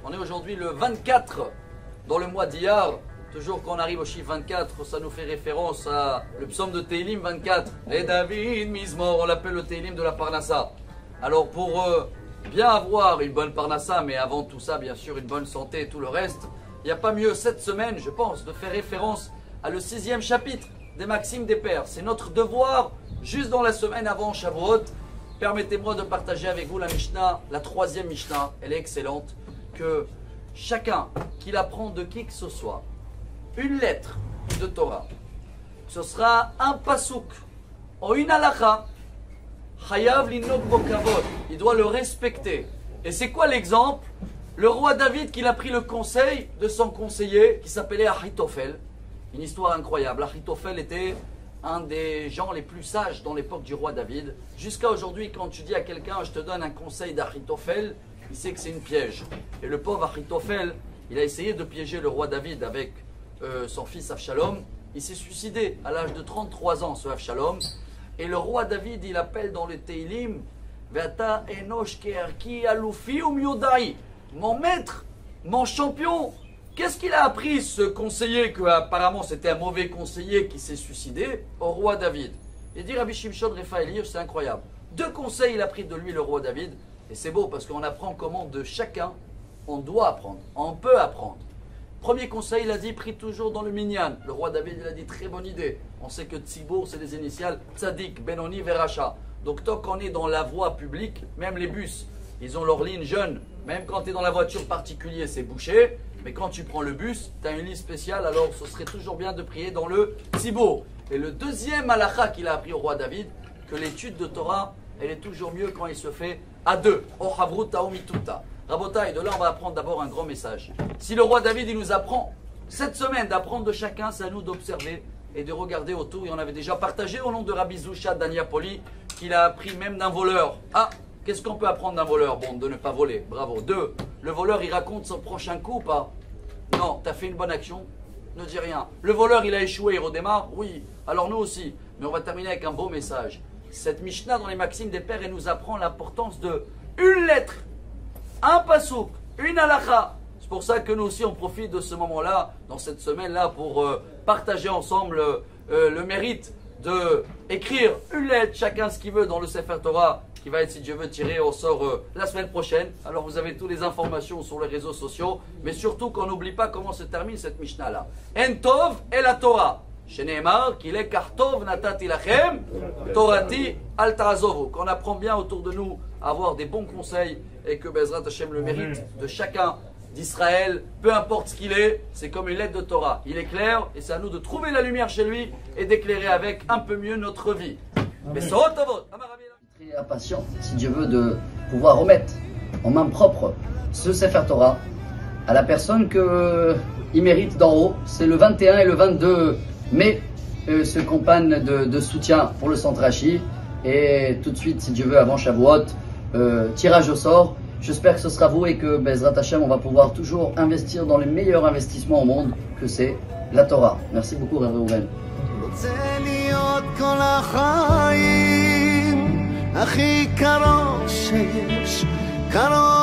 On est aujourd'hui le 24 dans le mois d'Iyar. Toujours quand on arrive au chiffre 24, ça nous fait référence à le psaume de Tehillim 24. Et David Mizmor, on l'appelle le Tehillim de la Parnassa. Alors pour bien avoir une bonne Parnassa, mais avant tout ça bien sûr une bonne santé et tout le reste, il n'y a pas mieux cette semaine, je pense, de faire référence à le 6e chapitre des Maximes des Pères. C'est notre devoir, juste dans la semaine avant Shavuot. Permettez-moi de partager avec vous la Mishnah, la 3e Mishnah, elle est excellente, que chacun qui l'apprend de qui que ce soit, une lettre de Torah, ce sera un pasouk, en une halakha, chayav l'inok bokavod, il doit le respecter. Et c'est quoi l'exemple? Le roi David qu'il a pris le conseil de son conseiller qui s'appelait Achitophel, une histoire incroyable. Achitophel était un des gens les plus sages dans l'époque du roi David. Jusqu'à aujourd'hui, quand tu dis à quelqu'un « je te donne un conseil d'Achitophel », il sait que c'est une piège. Et le pauvre Achitophel, il a essayé de piéger le roi David avec son fils Avshalom. Il s'est suicidé à l'âge de 33 ans, ce Avshalom. Et le roi David, il appelle dans le Tehillim « Ve'ata enosh ke'arki alufi umyodai » mon maître, mon champion. Qu'est-ce qu'il a appris, ce conseiller, que apparemment c'était un mauvais conseiller qui s'est suicidé, au roi David? Il dit Rabbi Shimshon Refaeli, c'est incroyable. 2 conseils il a pris de lui, le roi David. Et c'est beau parce qu'on apprend comment de chacun on doit apprendre, on peut apprendre. Premier conseil, il a dit, prie toujours dans le minyan. Le roi David, il a dit, très bonne idée. On sait que Tzibour, c'est les initiales Tzadik, Benoni, Veracha. Donc tant qu'on est dans la voie publique, même les bus, ils ont leur ligne jeune. Même quand tu es dans la voiture particulière, c'est bouché. Mais quand tu prends le bus, tu as une ligne spéciale. Alors ce serait toujours bien de prier dans le Tzibour. Et le deuxième halakha qu'il a appris au roi David, que l'étude de Torah, elle est toujours mieux quand il se fait à 2. O havruta o mituta. Rabotai, de là on va apprendre d'abord un grand message. Si le roi David il nous apprend cette semaine d'apprendre de chacun, c'est à nous d'observer et de regarder autour. Et on avait déjà partagé au nom de Rabbi Zusha d'Aniapoli qu'il a appris même d'un voleur. Ah, qu'est-ce qu'on peut apprendre d'un voleur? Bon, de ne pas voler, bravo. 2, le voleur il raconte son prochain coup ou pas? Non, tu as fait une bonne action? Ne dis rien. Le voleur il a échoué, il redémarre? Oui, alors nous aussi. Mais on va terminer avec un beau message. Cette Mishnah dans les Maximes des Pères, elle nous apprend l'importance de une lettre, un pasouk, une halakha. C'est pour ça que nous aussi on profite de ce moment-là, dans cette semaine-là, pour partager ensemble le mérite de écrire une lettre, chacun ce qu'il veut dans le Sefer Torah, qui va être, si Dieu veut, tiré au sort la semaine prochaine. Alors vous avez toutes les informations sur les réseaux sociaux, mais surtout qu'on n'oublie pas comment se termine cette Mishnah-là. En tov et la Torah. Sheneemar, qu'il est kartov natati lachem, torati al ta'azovu. Qu'on apprend bien autour de nous à avoir des bons conseils et que Bezrat Hashem, le mérite de chacun d'Israël, peu importe ce qu'il est, c'est comme une lettre de Torah. Il est clair et c'est à nous de trouver la lumière chez lui et d'éclairer avec un peu mieux notre vie. Mais très impatient, si Dieu veut, de pouvoir remettre en main propre ce Sefer Torah à la personne qu'il mérite d'en haut. C'est le 21 et le 22 mai, ce campagne de soutien pour le centre Rachi. Et tout de suite, si Dieu veut, avant Shavuot, tirage au sort. J'espère que ce sera vous et que Bezrat Hashem, on va pouvoir toujours investir dans les meilleurs investissements au monde, que c'est la Torah. Merci beaucoup, Rav Reuven. הכי קרוב שיש, קרוב